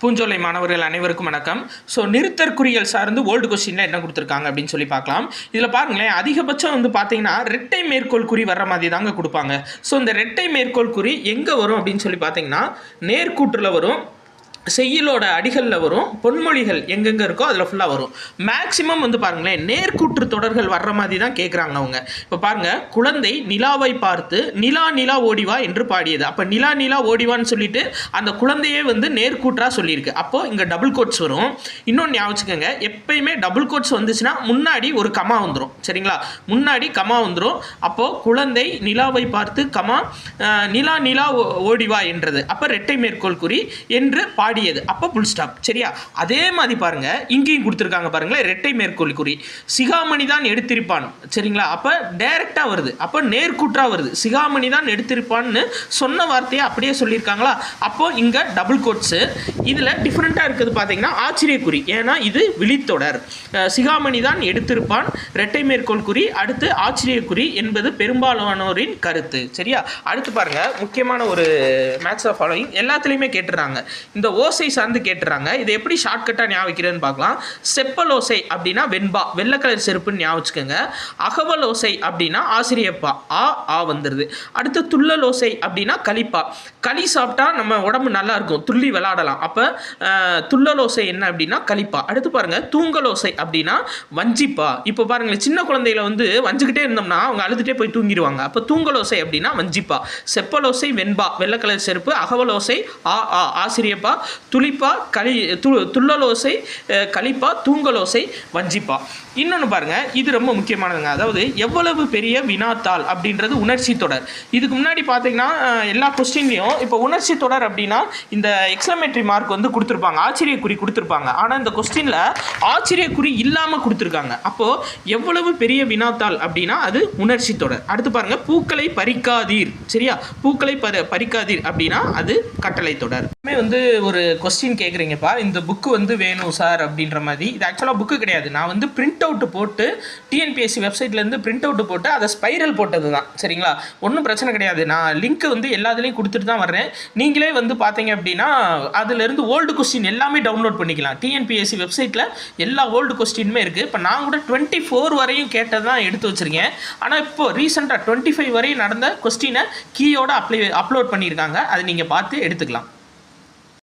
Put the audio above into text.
பூஞ்சோலை மாணவர்கள் அனைவருக்கும் வணக்கம். ஸோ நிறுத்தற்குறியல் சார்ந்து ஓல்டு கொஸ்டினில் என்ன கொடுத்துருக்காங்க அப்படின்னு சொல்லி பார்க்கலாம். இதில் பாருங்களேன், அதிகபட்சம் வந்து பார்த்தீங்கன்னா ரெட்டை மேற்கோள் குறி வர்ற மாதிரி தாங்க கொடுப்பாங்க. ஸோ இந்த ரெட்டை மேற்கோள் குறி எங்கே வரும் அப்படின்னு சொல்லி பார்த்தீங்கன்னா நேர்கூற்றில் வரும், செய்யுளோட அடிகளில் வரும், பொன்மொழிகள் எங்கெங்கே இருக்கோ அதில் ஃபுல்லாக வரும். மேக்ஸிமம் வந்து பாருங்களேன் நேர்கூற்று தொடர்கள் வர்ற மாதிரி தான் கேட்குறாங்க அவங்க. இப்போ பாருங்கள், குழந்தை நிலாவை பார்த்து நிலா நிலா ஓடிவா என்று பாடியது. அப்போ நிலா நிலா ஓடிவான்னு சொல்லிட்டு அந்த குழந்தையே வந்து நேர்கூற்றாக சொல்லியிருக்கு. அப்போது இங்கே டபுள் கோட்ஸ் வரும். இன்னொன்று ஞாபகம் வச்சுக்கோங்க, எப்பயுமே டபுள் கோட்ஸ் வந்துச்சுன்னா முன்னாடி ஒரு கமா வந்துடும். சரிங்களா, முன்னாடி கமா வந்துடும். அப்போது குழந்தை நிலாவை பார்த்து கமா நிலா நிலா ஓடிவா என்றது. அப்போ ரெட்டை மேற்கோள் குறி என்று பாடியது. அப்போ புல் ஸ்டாப். சரியா, அதே மாதிரி பாருங்க இங்கேயும் கொடுத்துருக்காங்க பாருங்களேன், ரெட்டை மேற்கோள் குறி. சிகாமணி தான் எடுத்திருப்பான். சரிங்களா, அப்போ டைரக்டா வருது. அப்போ நேர்கூற்றா வருது. சிகாமணி தான் எடுத்திருப்பான்னு சொன்ன வார்த்தையை அப்படியே சொல்லியிருக்காங்களா. அப்போ இங்க டபுள் கோட்ஸ். இதுல டிஃபரெண்டா இருக்குது பார்த்தீங்கன்னா ஆச்சரியக்குறி. ஏன்னா இது விழித்தொடர். சிகாமணி தான் எடுத்திருப்பான் ரெட்டை மேற்கோள் குறி, அடுத்து ஆச்சரியக்குறி என்பது பெரும்பாலானோரின் கருத்து. சரியா, அடுத்து பாருங்க, முக்கியமான ஒரு மேட்ச் ஆஃப் ஃபாலோயிங் எல்லாத்துலேயுமே கேட்டுறாங்க. இந்த ஓசை சார்ந்து கேட்டுறாங்க. இது எப்படி ஷார்ட்கட்டாக ஞாபகம் வைக்கிறதுன்னு பார்க்கலாம். செப்பல் ஓசை அப்படின்னா வெண்பா, வெள்ளை கலர் செருப்புன்னு ஞாபகம் வச்சுக்கோங்க. அகவல் ஓசை அப்படின்னா ஆசிரியப்பா, ஆ வந்துடுது. அடுத்து துள்ளல் ஓசை அப்படின்னா களிப்பா. களி சாப்பிட்டா நம்ம உடம்பு நல்லா இருக்கும், துள்ளி விளாடலாம். அப்போ துள்ளல் ஓசை என்ன அப்படின்னா களிப்பா. அடுத்து பாருங்க, தூங்கல் ஓசை அப்படின்னா வஞ்சிப்பா. இப்போ பாருங்களேன், சின்ன குழந்தையில வந்து வஞ்சிக்கிட்டே இருந்தோம்னா அவங்க அழுதுகிட்டே போய் தூங்கிடுவாங்க. அப்போ தூங்கல் ஓசை அப்படின்னா வஞ்சிப்பா. செப்பல் ஓசை வெண்பா, வெள்ளை கலர் செருப்பு. அகவல் ஓசை ஆசிரியப்பா. துளிப்பா, துள்ளலோசை களிப்பா, தூங்கலோசை வஞ்சிப்பா. இன்னொன்று பாருங்க, இது ரொம்ப முக்கியமானதுங்க. அதாவது எவ்வளவு பெரிய வினாத்தாள் அப்படின்றது உணர்ச்சி தொடர். இதுக்கு முன்னாடி பார்த்தீங்கன்னா எல்லா கொஸ்டின்லையும் இப்போ உணர்ச்சி தொடர் அப்படின்னா இந்த எக்ஸ்க்ளமேட்டரி மார்க் வந்து கொடுத்துருப்பாங்க, ஆச்சரியக்குறி கொடுத்துருப்பாங்க. ஆனால் இந்த கொஸ்டினில் ஆச்சரியக்குறி இல்லாமல் கொடுத்துருக்காங்க. அப்போது எவ்வளவு பெரிய வினாத்தாள் அப்படின்னா அது உணர்ச்சி தொடர். அடுத்து பாருங்க, பூக்களை பறிக்காதீர். சரியா, பூக்களை பறிக்காதீர் அப்படின்னா அது கட்டளை தொடர். வந்து ஒரு கொஸ்டின் கேட்குறீங்கப்பா, இந்த புக்கு வந்து வேணும் சார் அப்படின்ற மாதிரி. இது ஆக்சுவலாக புக்கு கிடையாது. நான் வந்து பிரிண்ட் அவுட் போட்டு டிஎன்பிஎஸ்சி வெப்சைட்லேருந்து பிரிண்ட் அவுட் போட்டு அதை ஸ்பைரல் போட்டது தான். சரிங்களா, ஒன்றும் பிரச்சனை கிடையாது. நான் லிங்க் வந்து எல்லாத்துலேயும் கொடுத்துட்டு தான் வர்றேன். நீங்களே வந்து பார்த்தீங்க அப்படின்னா அதுலேருந்து ஓல்டு கொஸ்டின் எல்லாமே டவுன்லோட் பண்ணிக்கலாம். டிஎன்பிஎஸ்சி வெப்சைட்டில் எல்லா ஓல்டு கொஸ்டினுமே இருக்குது. இப்போ நான் கூட 24 வரையும் கேட்டது தான் எடுத்து வச்சுருக்கேன். ஆனால் இப்போ ரீசெண்டாக 25 வரையும் நடந்த கொஸ்டினை கீயோட அப்லோட் பண்ணியிருக்காங்க. அதை நீங்கள் பார்த்து எடுத்துக்கலாம்.